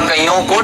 कईयों को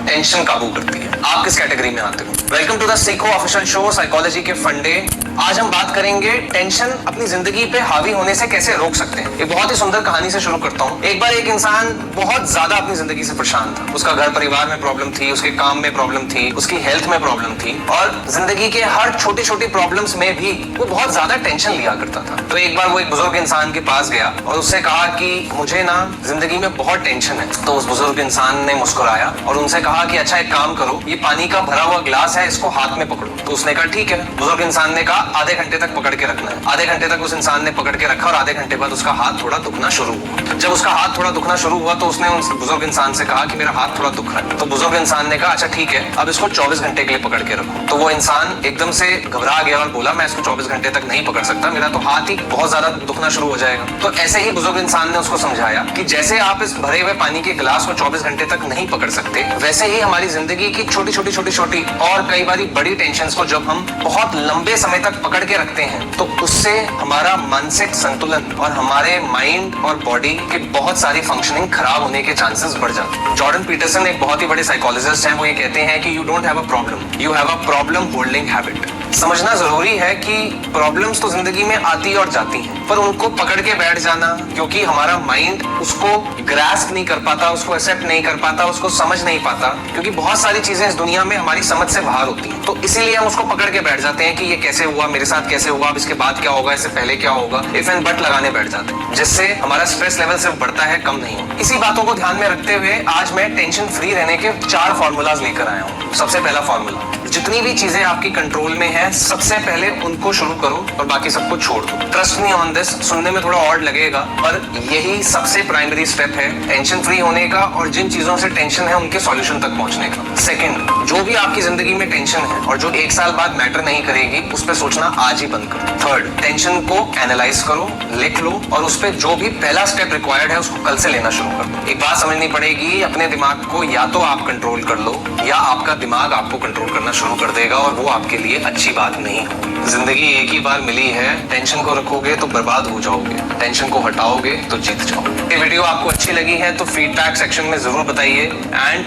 टेंशन काबू करती है। आप किस कैटेगरी में आते हो? वेलकम टू द सीखो ऑफिशियल शो साइकोलॉजी के फंडे। आज हम बात करेंगे टेंशन अपनी जिंदगी पे हावी होने से कैसे रोक सकते हैं। एक बहुत ही सुंदर कहानी से शुरू करता हूँ। एक बार एक इंसान बहुत ज्यादा अपनी जिंदगी से परेशान था। उसका घर परिवार में प्रॉब्लम थी, उसके काम में प्रॉब्लम थी, उसकी हेल्थ में प्रॉब्लम थी और जिंदगी के हर छोटी छोटी प्रॉब्लम्स में भी वो बहुत ज्यादा टेंशन लिया करता था। तो एक बार वो एक बुजुर्ग इंसान के पास गया और उससे कहा कि मुझे ना जिंदगी में बहुत टेंशन है। तो उस बुजुर्ग इंसान ने मुस्कुराया और उनसे कहा कि अच्छा एक काम करो, ये पानी का भरा हुआ ग्लास है, इसको हाथ में पकड़ो। तो उसने कहा ठीक है। बुजुर्ग इंसान ने कहा आधे घंटे तक पकड़ के रखना है। आधे घंटे तक उस इंसान ने पकड़ के रखा और आधे घंटे बाद उसका हाथ थोड़ा दुखना शुरू हुआ। जब उसका हाथ थोड़ा दुखना शुरू हुआ तो उसने उस बुजुर्ग इंसान से कहा कि मेरा हाथ थोड़ा दुख रहा है। तो बुजुर्ग इंसान ने कहा अच्छा ठीक है, अब इसको 24 घंटे के लिए पकड़ के रखो। तो वो इंसान एकदम से घबरा गया और बोला मैं इसको 24 घंटे तक नहीं पकड़ सकता, मेरा तो हाथ ही बहुत ज्यादा दुखना शुरू हो जाएगा। तो ऐसे ही बुजुर्ग इंसान ने उसको समझाया कि जैसे आप इस भरे हुए पानी के गिलास को 24 घंटे तक नहीं पकड़ सकते, वैसे ही हमारी जिंदगी की छोटी छोटी और कई बार बड़ी टेंशन्स को जब हम बहुत लंबे समय तक पकड़ के रखते हैं तो उससे हमारा मानसिक संतुलन और हमारे माइंड और बॉडी के बहुत सारी फंक्शनिंग खराब होने के चांसेस बढ़ जाते हैं। जॉर्डन पीटरसन एक बहुत ही बड़े साइकोलॉजिस्ट हैं। वो ये कहते हैं कि you don't have a problem, you have a problem holding habit. समझना जरूरी है कि प्रॉब्लम्स तो जिंदगी में आती और जाती हैं, पर उनको पकड़ के बैठ जाना, क्योंकि हमारा माइंड उसको ग्रास्प नहीं कर पाता, उसको एक्सेप्ट नहीं कर पाता, उसको समझ नहीं पाता, क्योंकि बहुत सारी चीजें इस दुनिया में हमारी समझ से बाहर होती हैं। तो इसीलिए हम उसको पकड़ के बैठ जाते हैं कि ये कैसे हुआ, मेरे साथ कैसे हुआ, अब इसके बाद क्या होगा, इससे पहले क्या होगा, इफ एंड बट लगाने बैठ जाते हैं, जिससे हमारा स्ट्रेस लेवल सिर्फ बढ़ता है, कम नहीं होता। इसी बातों को ध्यान में रखते हुए आज मैं टेंशन फ्री रहने के 4 फॉर्मूलाज लेकर आया हूँ। सबसे पहला फॉर्मूला, जितनी भी चीजें आपकी कंट्रोल में है सबसे पहले उनको शुरू करो और बाकी सबको छोड़ दो। ट्रस्ट मी ऑन दिस, सुनने में थोड़ा ऑड लगेगा पर यही सबसे प्राइमरी स्टेप है टेंशन फ्री होने का और जिन चीजों से टेंशन है उनके सॉल्यूशन तक पहुंचने का। सेकंड, जो भी आपकी जिंदगी में टेंशन है और जो 1 साल बाद मैटर नहीं करेगी उस पर सोचना आज ही बंद करो। थर्ड, टेंशन को एनालाइज करो, लिख लो और उस पर जो भी पहला स्टेप रिक्वायर्ड है उसको कल से लेना शुरू कर दो। एक बात समझनी पड़ेगी, अपने दिमाग को या तो आप कंट्रोल कर लो या आपका दिमाग आपको कंट्रोल करना शुरू कर देगा और वो आपके लिए अच्छी बात नहीं हो। जिंदगी एक ही बार मिली है, टेंशन को रखोगे तो बर्बाद हो जाओगे, टेंशन को हटाओगे तो जीत जाओगे। ये वीडियो आपको अच्छी लगी है तो फीडबैक सेक्शन में जरूर बताइए एंड